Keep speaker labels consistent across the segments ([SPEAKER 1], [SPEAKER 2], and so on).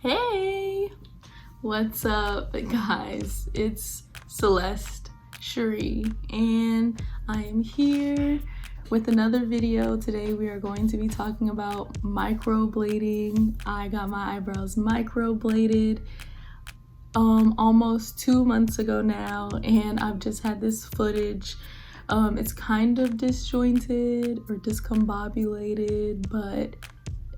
[SPEAKER 1] Hey, what's up guys? It's Celeste Cherie and I am here with another video. Today we are going to be talking about microblading. I got my eyebrows microbladed almost 2 months ago now, and I've just had this footage. It's kind of disjointed or discombobulated, but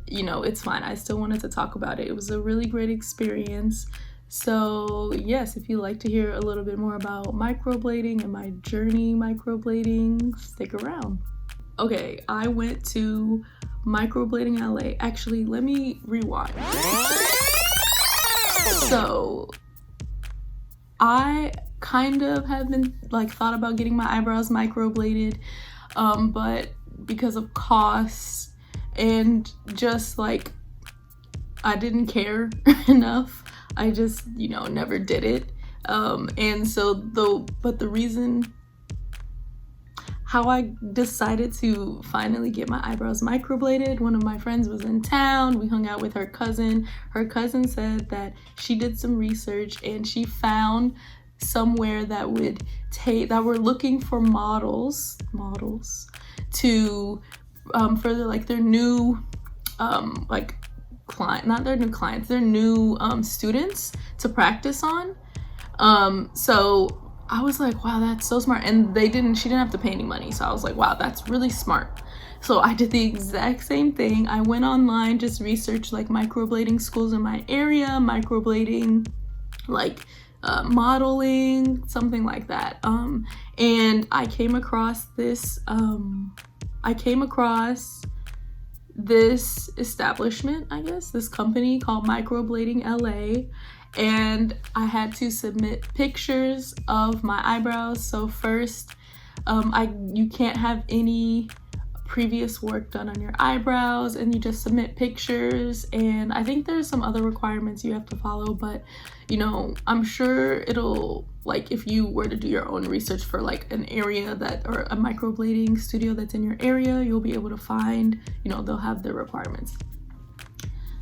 [SPEAKER 1] you know, it's fine. I still wanted to talk about it. It was a really great experience. So yes, if you'd like to hear a little bit more about microblading and my journey microblading, stick around. Okay, I went to microblading LA. Actually, let me rewind. So I kind of have been thought about getting my eyebrows microbladed, but because of costs and just I didn't care enough, I just never did it. And so the reason how I decided to finally get my eyebrows microbladed, one of my friends was in town. We hung out with her cousin. Her cousin said that she did some research and she found somewhere that were looking for models to for their new their new students to practice on. So I was like, wow, that's so smart. And she didn't have to pay any money, so I was like, wow, that's really smart. So I did the exact same thing. I went online, just researched microblading schools in my area, microblading modeling, something like that, and I came across this establishment, I guess, this company called Microblading LA, and I had to submit pictures of my eyebrows. So first, you can't have any previous work done on your eyebrows, and you just submit pictures, and I think there's some other requirements you have to follow, but I'm sure it'll, if you were to do your own research for an area or a microblading studio that's in your area, you'll be able to find, they'll have their requirements.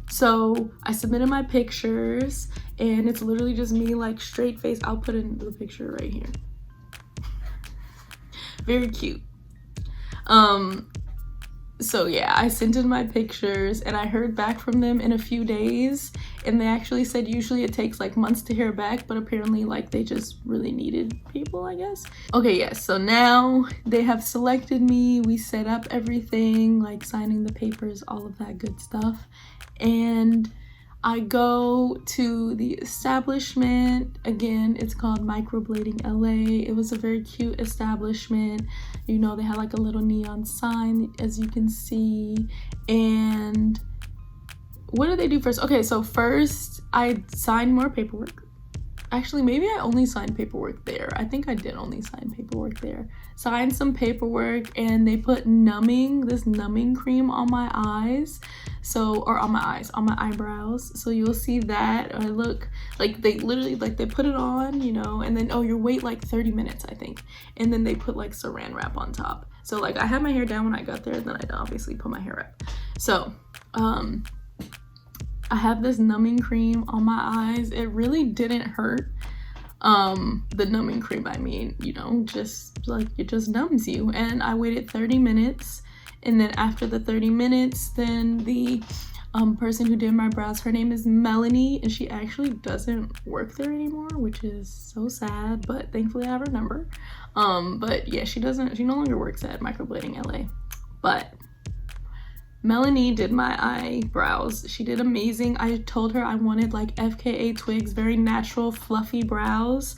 [SPEAKER 1] So I submitted my pictures, and it's literally just me straight face. I'll put in the picture right here. Very cute. So yeah, I sent in my pictures and I heard back from them in a few days, and they actually said usually it takes months to hear back, but apparently they just really needed people, I guess. Okay, yes, so now they have selected me. We set up everything, signing the papers, all of that good stuff, and I go to the establishment. Again, it's called Microblading LA. It was a very cute establishment. They had a little neon sign, as you can see. And what did they do first? Okay, so first I signed more paperwork. Actually, maybe I only signed paperwork there. I think I did only sign paperwork there. Signed some paperwork, and they put this numbing cream on my eyes. Or on my eyebrows. So you'll see that. I look they literally they put it on, and then you wait 30 minutes, I think. And then they put saran wrap on top. So I had my hair down when I got there, and then I obviously put my hair up. So I have this numbing cream on my eyes. It really didn't hurt. The numbing cream, I mean, just it just numbs you. And I waited 30 minutes. And then after the 30 minutes, then the person who did my brows, her name is Melanie, and she actually doesn't work there anymore, which is so sad, but thankfully I have her number. But yeah, she no longer works at Microblading LA. But Melanie did my eyebrows. She did amazing. I told her I wanted FKA Twigs, very natural, fluffy brows.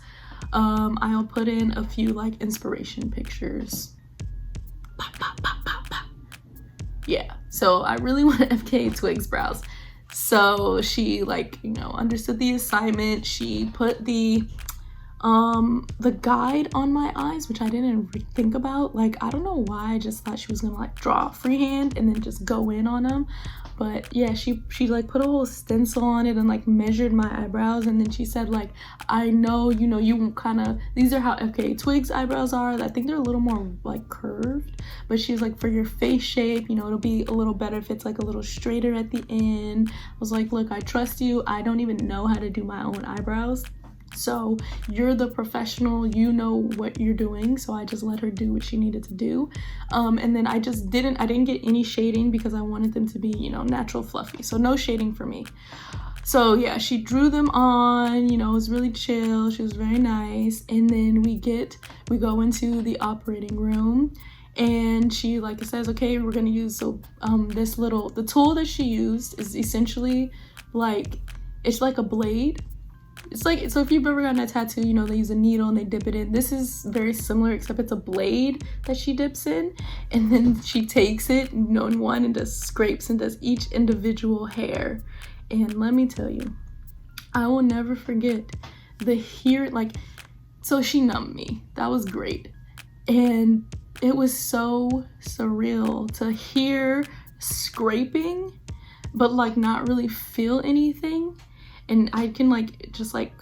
[SPEAKER 1] I'll put in a few inspiration pictures. Pop, pop, pop, pop, pop. Yeah, so I really want FKA Twigs brows. So she understood the assignment. She put the The guide on my eyes, which I didn't think about, like, I don't know why I just thought she was gonna like draw freehand and then just go in on them. But yeah, she like put a whole stencil on it and like measured my eyebrows, and then she said like, I know, you know, you kind of, these are how Twig's eyebrows are. I think they're a little more like curved, but she's like, for your face shape, you know, it'll be a little better if it's like a little straighter at the end. I was like, look, I trust you. I don't even know how to do my own eyebrows, so you're the professional, you know what you're doing. So I just let her do what she needed to do. And then I didn't get any shading because I wanted them to be, you know, natural fluffy. So no shading for me. So yeah, she drew them on, you know, it was really chill. She was very nice. And then we go into the operating room, and she like says, okay, we're gonna use, so the tool that she used is essentially like, it's like a blade. It's like, so if you've ever gotten a tattoo, you know, they use a needle and they dip it in. This is very similar, except it's a blade that she dips in, and then she takes it, you know, in one and just scrapes and does each individual hair. And let me tell you, I will never forget so she numbed me. That was great. And it was so surreal to hear scraping, but like not really feel anything. And I can like just like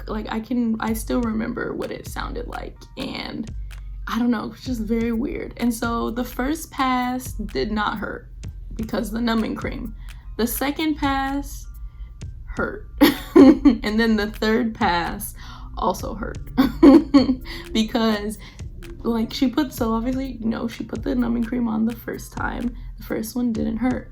[SPEAKER 1] I still remember what it sounded like, and I don't know, it was just very weird. And so the first pass did not hurt because the numbing cream. The second pass hurt. And then the third pass also hurt. Because like she put the numbing cream on the first time. The first one didn't hurt.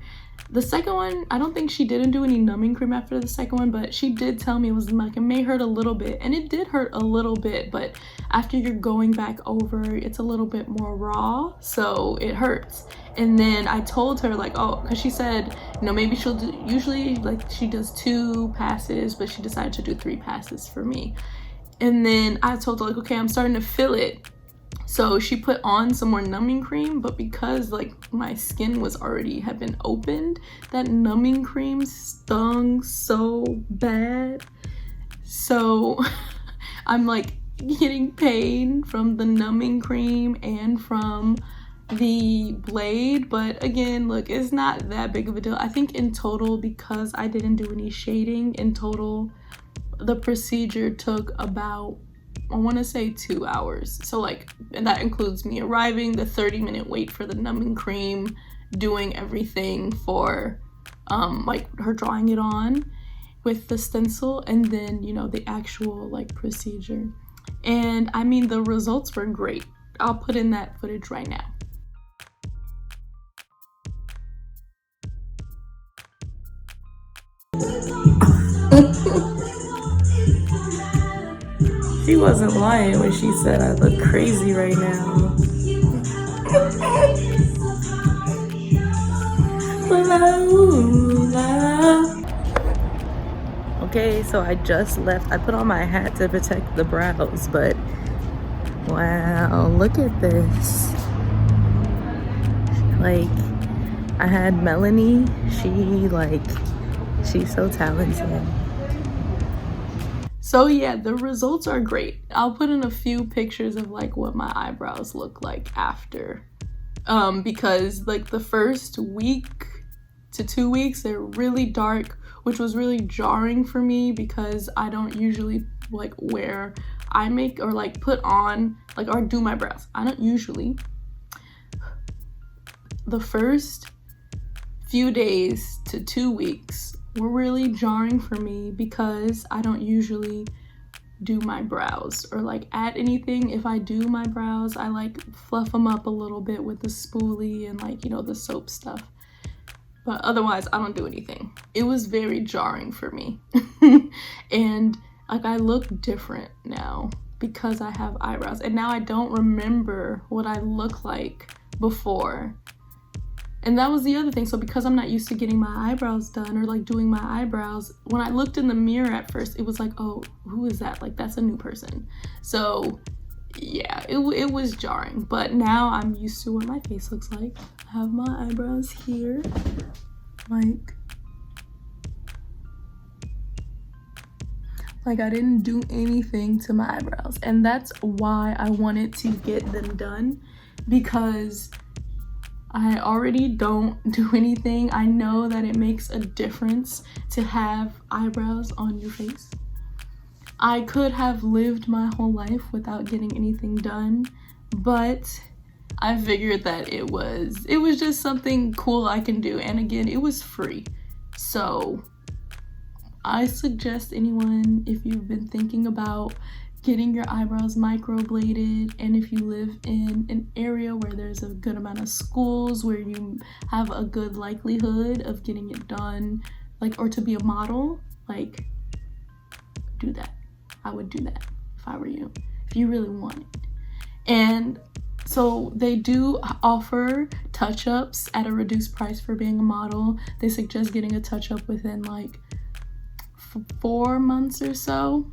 [SPEAKER 1] The second one, I don't think she didn't do any numbing cream after the second one, but she did tell me it was like, it may hurt a little bit, and it did hurt a little bit, but after you're going back over, it's a little bit more raw, so it hurts. And then I told her like, oh, because she said, you know, maybe she'll do, usually like she does 2 passes, but she decided to do 3 passes for me. And then I told her like, okay, I'm starting to feel it. So she put on some more numbing cream, but because like my skin had been opened, that numbing cream stung so bad. So I'm like getting pain from the numbing cream and from the blade. But again, look, it's not that big of a deal. I think in total, because I didn't do any shading, in total, the procedure took about, I want to say 2 hours. So like, and that includes me arriving, the 30-minute wait for the numbing cream, doing everything for like her drawing it on with the stencil, and then, you know, the actual like procedure. And I mean, the results were great. I'll put in that footage right now. She wasn't lying when she said I look crazy right now. Okay, so I just left. I put on my hat to protect the brows, but wow, look at this. Like, I had Melanie. She's so talented. So yeah, the results are great. I'll put in a few pictures of like what my eyebrows look like after. Because like the first week to 2 weeks, they're really dark, which was really jarring for me because I don't usually like wear eye makeup or like put on like or do my brows. I don't usually. The first few days to 2 weeks were really jarring for me because I don't usually do my brows or like add anything. If I do my brows, I like fluff them up a little bit with the spoolie and like, you know, the soap stuff. But otherwise, I don't do anything. It was very jarring for me. And like I look different now because I have eyebrows. And now I don't remember what I look like before. And that was the other thing. So because I'm not used to getting my eyebrows done or like doing my eyebrows, when I looked in the mirror at first, it was like, oh, who is that? Like, that's a new person. So yeah, it was jarring. But now I'm used to what my face looks like. I have my eyebrows here. Like, I didn't do anything to my eyebrows, and that's why I wanted to get them done, because I already don't do anything. I know that it makes a difference to have eyebrows on your face. I could have lived my whole life without getting anything done, but I figured that it was just something cool I can do, and again, it was free. So I suggest anyone, if you've been thinking about getting your eyebrows microbladed, and if you live in an area where there's a good amount of schools where you have a good likelihood of getting it done, like, or to be a model, like, do that. I would do that if I were you, if you really want it. And so they do offer touch-ups at a reduced price for being a model. They suggest getting a touch-up within like 4 months or so,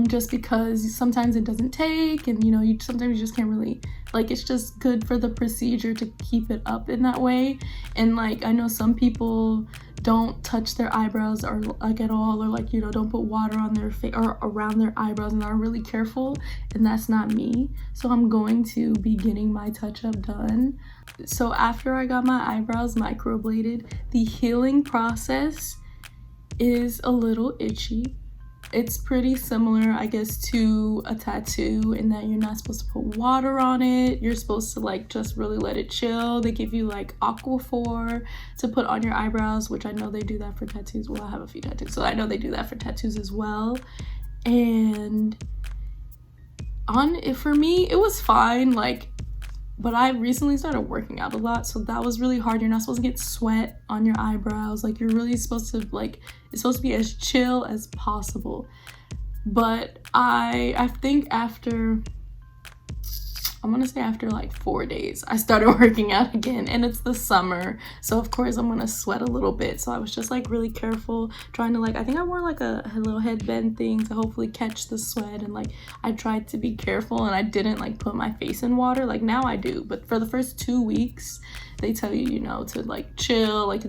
[SPEAKER 1] just because sometimes it doesn't take, and you know, sometimes you just can't really, like, it's just good for the procedure to keep it up in that way. And like, I know some people don't touch their eyebrows or like at all, or like, you know, don't put water on their face or around their eyebrows and are really careful, and that's not me. So I'm going to be getting my touch-up done. So after I got my eyebrows microbladed, the healing process is a little itchy. It's pretty similar, I guess, to a tattoo in that you're not supposed to put water on it. You're supposed to like just really let it chill. They give you like Aquaphor to put on your eyebrows, which I know they do that for tattoos. Well, I have a few tattoos, so I know they do that for tattoos as well. And for me, it was fine. Like, but I recently started working out a lot, so that was really hard. You're not supposed to get sweat on your eyebrows. Like, you're really supposed to, like, it's supposed to be as chill as possible. But I think after like 4 days, I started working out again, and it's the summer, so of course I'm gonna sweat a little bit. So I was just like really careful, trying to, like, I think I wore like a little headband thing to hopefully catch the sweat, and like I tried to be careful, and I didn't like put my face in water. Like, now I do, but for the first 2 weeks they tell you, you know, to like chill. Like,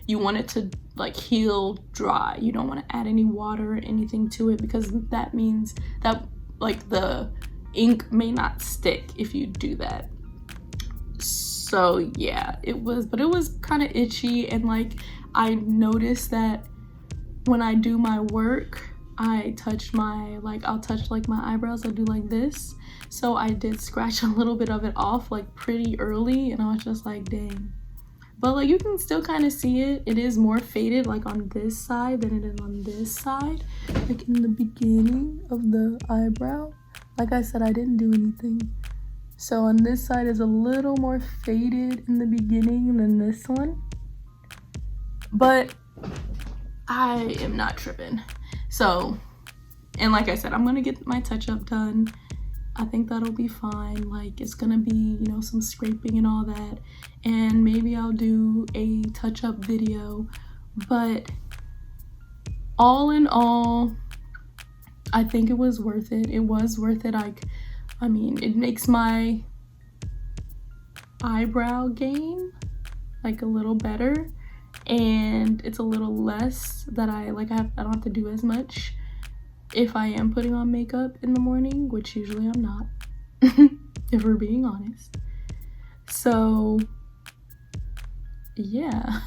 [SPEAKER 1] you want it to like heal dry. You don't want to add any water or anything to it, because that means that like the ink may not stick if you do that. So yeah, it was kind of itchy, and like I noticed that when I do my work, I'll touch my eyebrows, I'll do like this. So I did scratch a little bit of it off like pretty early, and I was just like, dang. But like, you can still kind of see it. It is more faded like on this side than it is on this side, like in the beginning of the eyebrow. Like I said, I didn't do anything. So on this side is a little more faded in the beginning than this one. But I am not tripping. So, and like I said, I'm gonna get my touch-up done. I think that'll be fine. Like, it's gonna be, you know, some scraping and all that. And maybe I'll do a touch-up video. But all in all, I think it was worth it. It was worth it. I mean, it makes my eyebrow game like a little better, and it's a little less that I don't have to do as much if I am putting on makeup in the morning, which usually I'm not, if we're being honest. So yeah,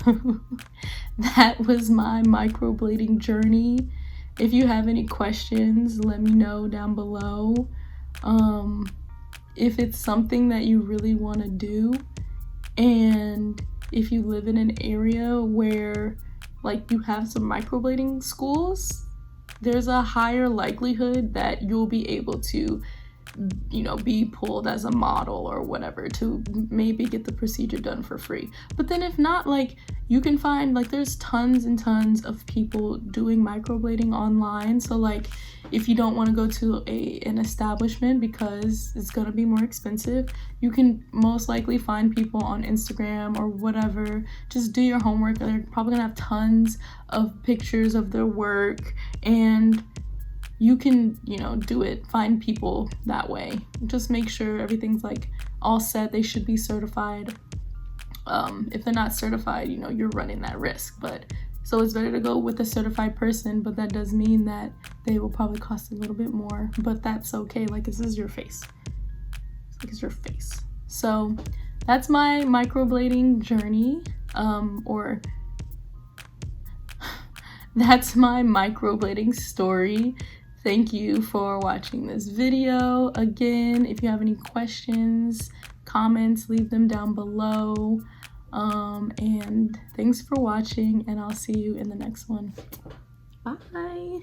[SPEAKER 1] that was my microblading journey. If you have any questions, let me know down below. If it's something that you really want to do, and if you live in an area where like you have some microblading schools, there's a higher likelihood that you'll be able to, you know, be pulled as a model or whatever to maybe get the procedure done for free. But then if not, like, you can find, like, there's tons and tons of people doing microblading online. So like, if you don't want to go to an establishment because it's gonna be more expensive, you can most likely find people on Instagram or whatever. Just do your homework. They're probably gonna have tons of pictures of their work, and you can, you know, do it, find people that way. Just make sure everything's like all set. They should be certified. If they're not certified, you know, you're running that risk, but So it's better to go with a certified person, but that does mean that they will probably cost a little bit more, but that's okay. Like, this is your face. It's your face. So that's my microblading journey, or that's my microblading story. Thank you for watching this video. Again, if you have any questions, comments, leave them down below. And thanks for watching, and I'll see you in the next one. Bye.